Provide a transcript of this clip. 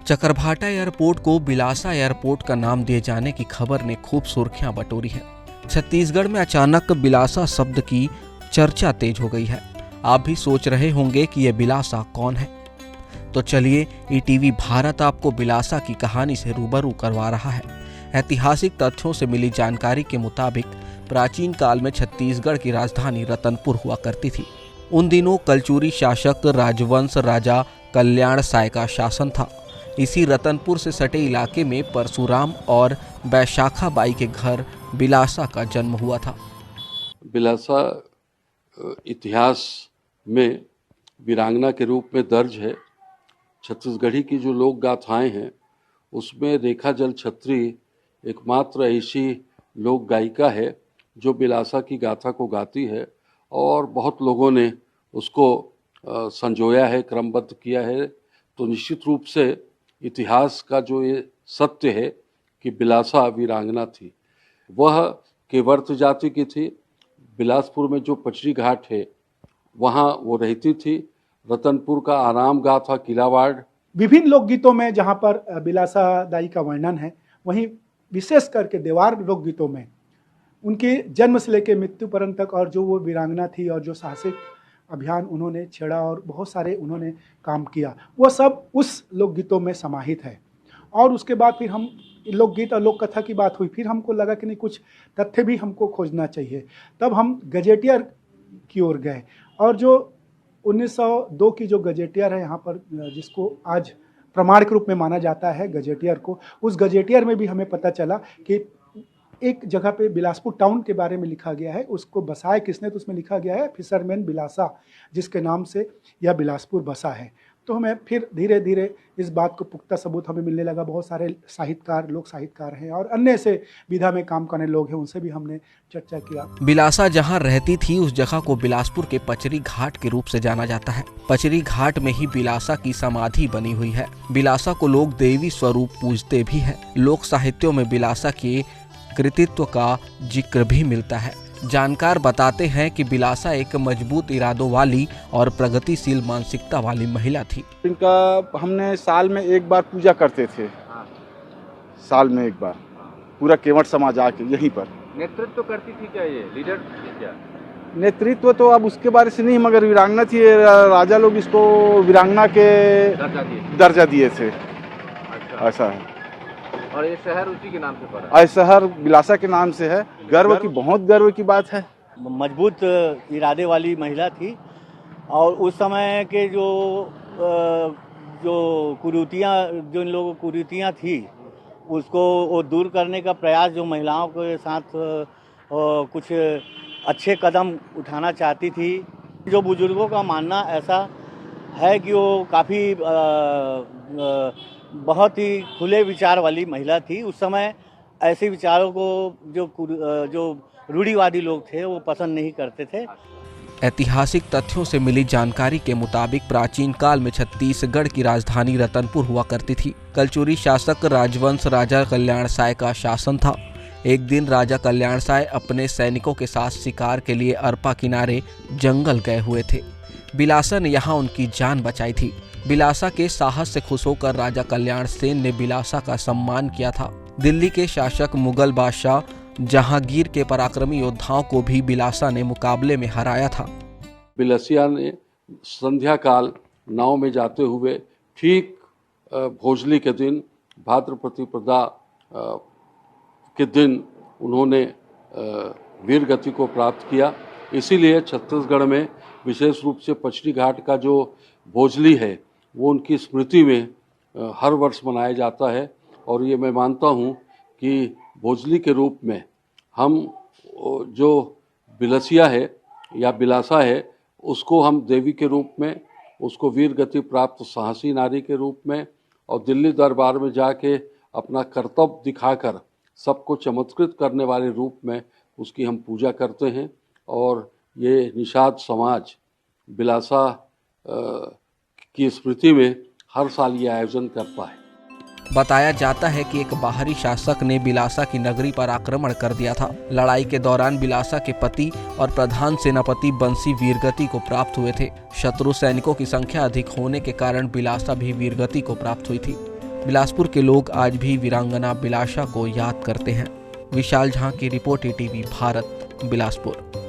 Chakarbhata airport को Bilasa airport का नाम दिए जाने की खबर ने खूब सुर्खियां बटोरी है। छत्तीसगढ़ में अचानक बिलासा शब्द की चर्चा तेज हो गई है। आप भी सोच रहे होंगे कि यह बिलासा कौन है, तो चलिए ईटीवी भारत आपको बिलासा की कहानी से रूबरू करवा रहा है। ऐतिहासिक तथ्यों से मिली जानकारी के मुताबिक प्राचीन काल में छत्तीसगढ़ की राजधानी रतनपुर हुआ करती थी। उन दिनों कलचुरी शासक राजवंश राजा कल्याण साय का शासन था। इसी रतनपुर से सटे इलाके में परशुराम और बैशाखा बाई के घर बिलासा का जन्म हुआ था। बिलासा इतिहास में वीरांगना के रूप में दर्ज है। छत्तीसगढ़ी की जो लोक गाथाएं हैं उसमें रेखा जल छत्री एकमात्र ऐसी लोक गायिका है जो बिलासा की गाथा को गाती है और बहुत लोगों ने उसको संजोया है, क्रमबद्ध किया है। तो निश्चित रूप से इतिहास का जो ये सत्य है कि बिलासा वीरांगना थी, वह केवर्त जाति की थी। बिलासपुर में जो पचरी घाट है वहाँ वो रहती थी। रतनपुर का आराम गाँव था, किलावाड़। विभिन्न लोकगीतों में जहाँ पर बिलासा दाई का वर्णन है, वहीं विशेष करके देवार लोकगीतों में उनके जन्म से लेकर मृत्यु पर्यंत तक और जो वो वीरांगना थी और जो साहसिक अभियान उन्होंने छेड़ा और बहुत सारे उन्होंने काम किया, वो सब उस लोकगीतों में समाहित है। और उसके बाद फिर हम लोकगीत और लोक कथा की बात हुई, फिर हमको लगा कि नहीं, कुछ तथ्य भी हमको खोजना चाहिए। तब हम गजेटियर की ओर गए और जो 1902 की जो गजेटियर है यहाँ पर, जिसको आज प्रमाण के रूप में माना जाता है गजेटियर को, उस गजेटियर में भी हमें पता चला कि एक जगह पे बिलासपुर टाउन के बारे में लिखा गया है। उसको बसाया किसने, तो उसमें लिखा गया है फिशरमैन बिलासा, जिसके नाम से यह बिलासपुर बसा है। तो हमें फिर धीरे धीरे इस बात को पुख्ता सबूत हमें मिलने लगा। बहुत सारे साहित्यकार, लोक साहित्यकार हैं और अन्य से विधा में काम करने लोग हैं, उनसे भी हमने चर्चा किया। बिलासा जहां रहती थी उस जगह को बिलासपुर के पचरी घाट के रूप से जाना जाता है। पचरी घाट में ही बिलासा की समाधि बनी हुई है। बिलासा को लोग देवी स्वरूप पूजते भी हैं। लोक साहित्यों में बिलासा के कृतित्व का जिक्र भी मिलता है। जानकार बताते हैं कि बिलासा एक मजबूत इरादों वाली और प्रगतिशील मानसिकता वाली महिला थी। इनका हमने साल में एक बार पूजा करते थे, साल में एक बार पूरा केवट समाज आके यहीं पर। नेतृत्व करती थी क्या, ये लीडर थी क्या? नेतृत्व तो अब उसके बारे से नहीं, मगर वीरांगना थी। राजा लोग इसको वीरांगना के दर्जा दिए थे। अच्छा। ऐसा है। और ये शहर उसी के नाम से पड़ा? ये शहर बिलासा के नाम से है। गर्व की, बहुत गर्व की बात है। मजबूत इरादे वाली महिला थी और उस समय के जो कुरीतियाँ, जो इन लोगों कुरीतियाँ थी, उसको वो दूर करने का प्रयास जो महिलाओं के साथ कुछ अच्छे कदम उठाना चाहती थी। जो बुजुर्गों का मानना ऐसा है कि वो काफ़ी बहुत ही खुले विचार वाली महिला थी। उस समय ऐसे विचारों को जो रूढ़िवादी लोग थे वो पसंद नहीं करते थे। ऐतिहासिक तथ्यों से मिली जानकारी के मुताबिक प्राचीन काल में छत्तीसगढ़ की राजधानी रतनपुर हुआ करती थी। कलचुरी शासक राजवंश राजा कल्याण साय का शासन था। एक दिन राजा कल्याण साय अपने सैनिकों के साथ शिकार के लिए अरपा किनारे जंगल गए हुए थे। बिलासा ने यहाँ उनकी जान बचाई थी। बिलासा के साहस से खुश होकर राजा कल्याण सेन ने बिलासा का सम्मान किया था। दिल्ली के शासक मुगल बादशाह जहांगीर के पराक्रमी योद्धाओं को भी बिलासा ने मुकाबले में हराया था। बिलासिया ने संध्या काल नाव में जाते हुए ठीक भोजली के दिन, भाद्र प्रतिपदा के दिन उन्होंने वीर गति को प्राप्त किया। इसीलिए छत्तीसगढ़ में विशेष रूप से पचरी घाट का जो भोजली है वो उनकी स्मृति में हर वर्ष मनाया जाता है। और ये मैं मानता हूँ कि भोजली के रूप में हम जो बिलसिया है या बिलासा है उसको हम देवी के रूप में, उसको वीर गति प्राप्त साहसी नारी के रूप में और दिल्ली दरबार में जाके अपना कर्तव्य दिखाकर सबको चमत्कृत करने वाले रूप में उसकी हम पूजा करते हैं। और ये निषाद समाज बिलासा की स्मृति में हर साल ये आयोजन करता है। बताया जाता है कि एक बाहरी शासक ने बिलासा की नगरी पर आक्रमण कर दिया था। लड़ाई के दौरान बिलासा के पति और प्रधान सेनापति बंसी वीरगति को प्राप्त हुए थे। शत्रु सैनिकों की संख्या अधिक होने के कारण बिलासा भी वीरगति को प्राप्त हुई थी। बिलासपुर के लोग आज भी वीरांगना बिलासा को याद करते हैं। विशाल झा की रिपोर्ट, ईटीवी भारत, बिलासपुर।